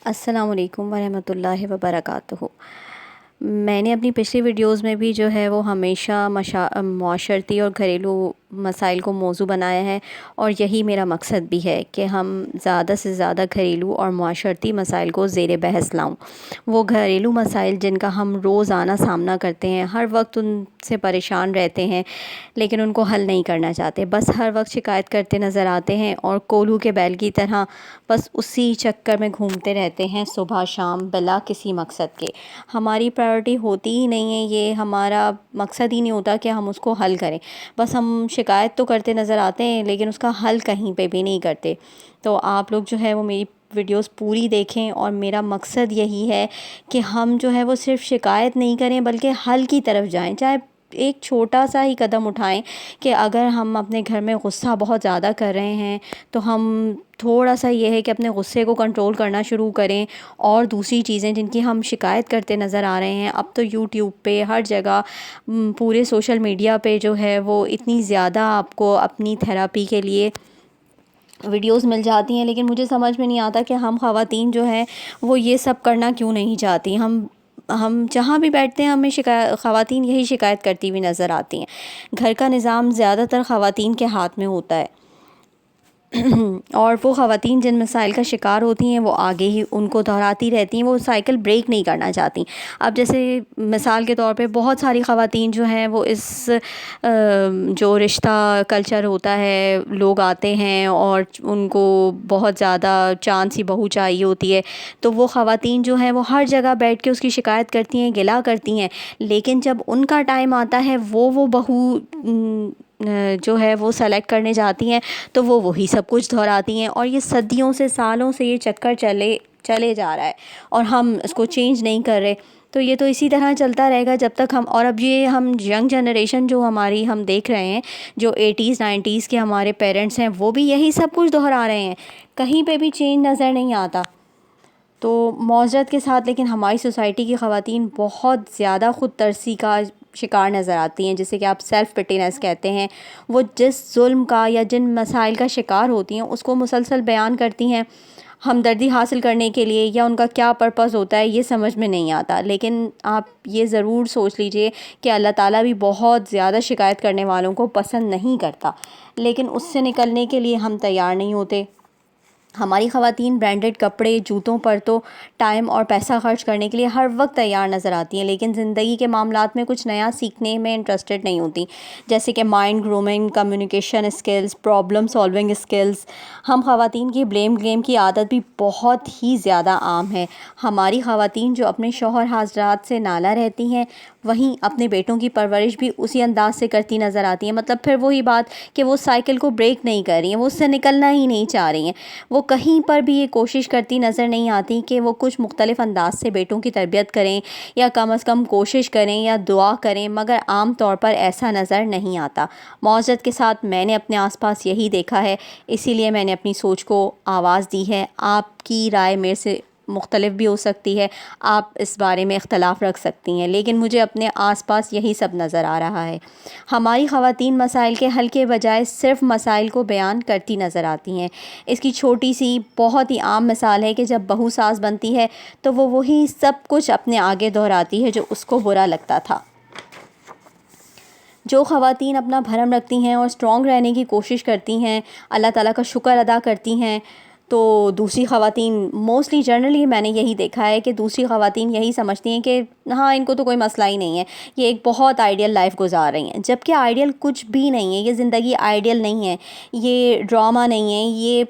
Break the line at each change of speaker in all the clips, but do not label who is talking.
السلام علیکم ورحمۃ اللہ وبرکاتہ۔ میں نے اپنی پچھلی ویڈیوز میں بھی جو ہے وہ ہمیشہ معاشرتی اور گھریلو مسائل کو موضوع بنایا ہے، اور یہی میرا مقصد بھی ہے کہ ہم زیادہ سے زیادہ گھریلو اور معاشرتی مسائل کو زیر بحث لاؤں۔ وہ گھریلو مسائل جن کا ہم روزانہ سامنا کرتے ہیں، ہر وقت ان سے پریشان رہتے ہیں لیکن ان کو حل نہیں کرنا چاہتے، بس ہر وقت شکایت کرتے نظر آتے ہیں اور کولو کے بیل کی طرح بس اسی چکر میں گھومتے رہتے ہیں صبح شام بلا کسی مقصد کے۔ ہماری پرائیورٹی ہوتی ہی نہیں ہے، یہ ہمارا مقصد ہی نہیں ہوتا کہ ہم اس کو حل کریں، بس ہم شکایت تو کرتے نظر آتے ہیں لیکن اس کا حل کہیں پہ بھی نہیں کرتے۔ تو آپ لوگ جو ہے وہ میری ویڈیوز پوری دیکھیں، اور میرا مقصد یہی ہے کہ ہم جو ہے وہ صرف شکایت نہیں کریں بلکہ حل کی طرف جائیں، چاہے ایک چھوٹا سا ہی قدم اٹھائیں کہ اگر ہم اپنے گھر میں غصہ بہت زیادہ کر رہے ہیں تو ہم تھوڑا سا یہ ہے کہ اپنے غصے کو کنٹرول کرنا شروع کریں، اور دوسری چیزیں جن کی ہم شکایت کرتے نظر آ رہے ہیں، اب تو یوٹیوب پہ ہر جگہ پورے سوشل میڈیا پہ جو ہے وہ اتنی زیادہ آپ کو اپنی تھیراپی کے لیے ویڈیوز مل جاتی ہیں، لیکن مجھے سمجھ میں نہیں آتا کہ ہم خواتین جو ہیں وہ یہ سب کرنا کیوں نہیں چاہتی۔ ہم جہاں بھی بیٹھتے ہیں ہمیں خواتین یہی شکایت کرتی ہوئی نظر آتی ہیں۔ گھر کا نظام زیادہ تر خواتین کے ہاتھ میں ہوتا ہے، اور وہ خواتین جن مسائل کا شکار ہوتی ہیں وہ آگے ہی ان کو دہراتی رہتی ہیں، وہ سائیکل بریک نہیں کرنا چاہتی۔ اب جیسے مثال کے طور پہ بہت ساری خواتین جو ہیں وہ اس جو رشتہ کلچر ہوتا ہے، لوگ آتے ہیں اور ان کو بہت زیادہ چاند سی بہو چاہیے ہوتی ہے، تو وہ خواتین جو ہیں وہ ہر جگہ بیٹھ کے اس کی شکایت کرتی ہیں، گلا کرتی ہیں، لیکن جب ان کا ٹائم آتا ہے وہ بہو جو ہے وہ سلیکٹ کرنے جاتی ہیں تو وہ وہی سب کچھ دہراتی ہیں، اور یہ صدیوں سے سالوں سے یہ چکر چلے جا رہا ہے اور ہم اس کو چینج نہیں کر رہے۔ تو یہ تو اسی طرح چلتا رہے گا جب تک اور اب یہ ہم ینگ جنریشن جو ہم دیکھ رہے ہیں، جو 80s 90s کے ہمارے پیرنٹس ہیں، وہ بھی یہی سب کچھ دہرا رہے ہیں، کہیں پہ بھی چینج نظر نہیں آتا۔ تو معذرت کے ساتھ لیکن ہماری سوسائٹی کی خواتین بہت زیادہ خود ترسی کا شکار نظر آتی ہیں، جسے کہ آپ سیلف پٹینس کہتے ہیں۔ وہ جس ظلم کا یا جن مسائل کا شکار ہوتی ہیں اس کو مسلسل بیان کرتی ہیں ہمدردی حاصل کرنے کے لیے، یا ان کا کیا پرپس ہوتا ہے یہ سمجھ میں نہیں آتا۔ لیکن آپ یہ ضرور سوچ لیجئے کہ اللہ تعالیٰ بھی بہت زیادہ شکایت کرنے والوں کو پسند نہیں کرتا، لیکن اس سے نکلنے کے لیے ہم تیار نہیں ہوتے۔ ہماری خواتین برانڈڈ کپڑے جوتوں پر تو ٹائم اور پیسہ خرچ کرنے کے لیے ہر وقت تیار نظر آتی ہیں، لیکن زندگی کے معاملات میں کچھ نیا سیکھنے میں انٹرسٹڈ نہیں ہوتی، جیسے کہ mind grooming, communication skills, problem solving skills. ہم خواتین کی بلیم گیم کی عادت بھی بہت ہی زیادہ عام ہے۔ ہماری خواتین جو اپنے شوہر حضرات سے نالاں رہتی ہیں، وہیں اپنے بیٹوں کی پرورش بھی اسی انداز سے کرتی نظر آتی ہیں۔ مطلب پھر وہی بات کہ وہ سائیکل کو بریک نہیں کر رہی ہیں، وہ اس سے نکلنا ہی نہیں چاہ رہی ہیں۔ وہ کہیں پر بھی یہ کوشش کرتی نظر نہیں آتی کہ وہ کچھ مختلف انداز سے بیٹوں کی تربیت کریں، یا کم از کم کوشش کریں یا دعا کریں، مگر عام طور پر ایسا نظر نہیں آتا۔ معذرت کے ساتھ میں نے اپنے آس پاس یہی دیکھا ہے، اسی لیے میں نے اپنی سوچ کو آواز دی ہے۔ آپ کی رائے میرے سے مختلف بھی ہو سکتی ہے، آپ اس بارے میں اختلاف رکھ سکتی ہیں، لیکن مجھے اپنے آس پاس یہی سب نظر آ رہا ہے۔ ہماری خواتین مسائل کے حل کے بجائے صرف مسائل کو بیان کرتی نظر آتی ہیں۔ اس کی چھوٹی سی بہت ہی عام مثال ہے کہ جب بہو ساس بنتی ہے تو وہ وہی سب کچھ اپنے آگے دہراتی ہے جو اس کو برا لگتا تھا۔ جو خواتین اپنا بھرم رکھتی ہیں اور اسٹرانگ رہنے کی کوشش کرتی ہیں، اللہ تعالیٰ کا شکر ادا کرتی ہیں، تو دوسری خواتین موسٹلی جنرلی میں نے یہی دیکھا ہے کہ دوسری خواتین یہی سمجھتی ہیں کہ ہاں ان کو تو کوئی مسئلہ ہی نہیں ہے، یہ ایک بہت آئیڈیل لائف گزار رہی ہیں، جبکہ آئیڈیل کچھ بھی نہیں ہے۔ یہ زندگی آئیڈیل نہیں ہے، یہ ڈرامہ نہیں ہے، یہ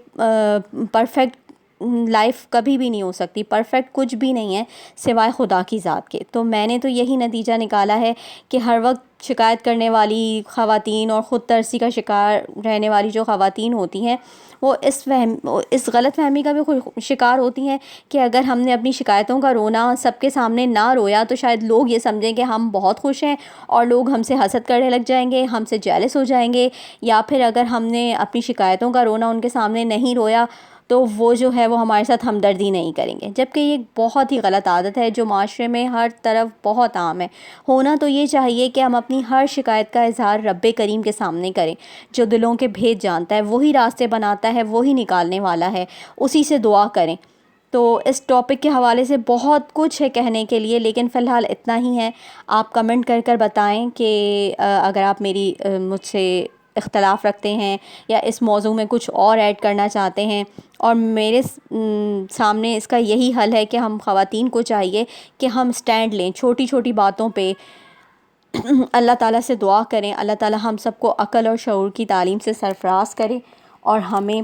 پرفیکٹ لائف کبھی بھی نہیں ہو سکتی، پرفیکٹ کچھ بھی نہیں ہے سوائے خدا کی ذات کے۔ تو میں نے تو یہی نتیجہ نکالا ہے کہ ہر وقت شکایت کرنے والی خواتین اور خود ترسی کا شکار رہنے والی جو خواتین ہوتی ہیں، وہ اس غلط فہمی کا بھی شکار ہوتی ہیں کہ اگر ہم نے اپنی شکایتوں کا رونا سب کے سامنے نہ رویا تو شاید لوگ یہ سمجھیں کہ ہم بہت خوش ہیں، اور لوگ ہم سے حسد کرنے لگ جائیں گے، ہم سے جیلس ہو جائیں گے۔ یا پھر اگر ہم نے اپنی شکایتوں کا رونا ان کے سامنے نہیں رویا تو وہ جو ہے وہ ہمارے ساتھ ہمدردی نہیں کریں گے، جبکہ یہ بہت ہی غلط عادت ہے جو معاشرے میں ہر طرف بہت عام ہے۔ ہونا تو یہ چاہیے کہ ہم اپنی ہر شکایت کا اظہار رب کریم کے سامنے کریں، جو دلوں کے بھید جانتا ہے، وہی راستے بناتا ہے، وہی نکالنے والا ہے، اسی سے دعا کریں۔ تو اس ٹاپک کے حوالے سے بہت کچھ ہے کہنے کے لیے، لیکن فی الحال اتنا ہی ہے. آپ کمنٹ کر بتائیں کہ اگر آپ مجھ سے اختلاف رکھتے ہیں یا اس موضوع میں کچھ اور ایڈ کرنا چاہتے ہیں. اور میرے سامنے اس کا یہی حل ہے کہ ہم خواتین کو چاہیے کہ ہم سٹینڈ لیں چھوٹی چھوٹی باتوں پہ. اللہ تعالیٰ سے دعا کریں، اللہ تعالیٰ ہم سب کو عقل اور شعور کی تعلیم سے سرفراز کرے اور ہمیں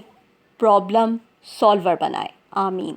پرابلم سالور بنائے. آمین.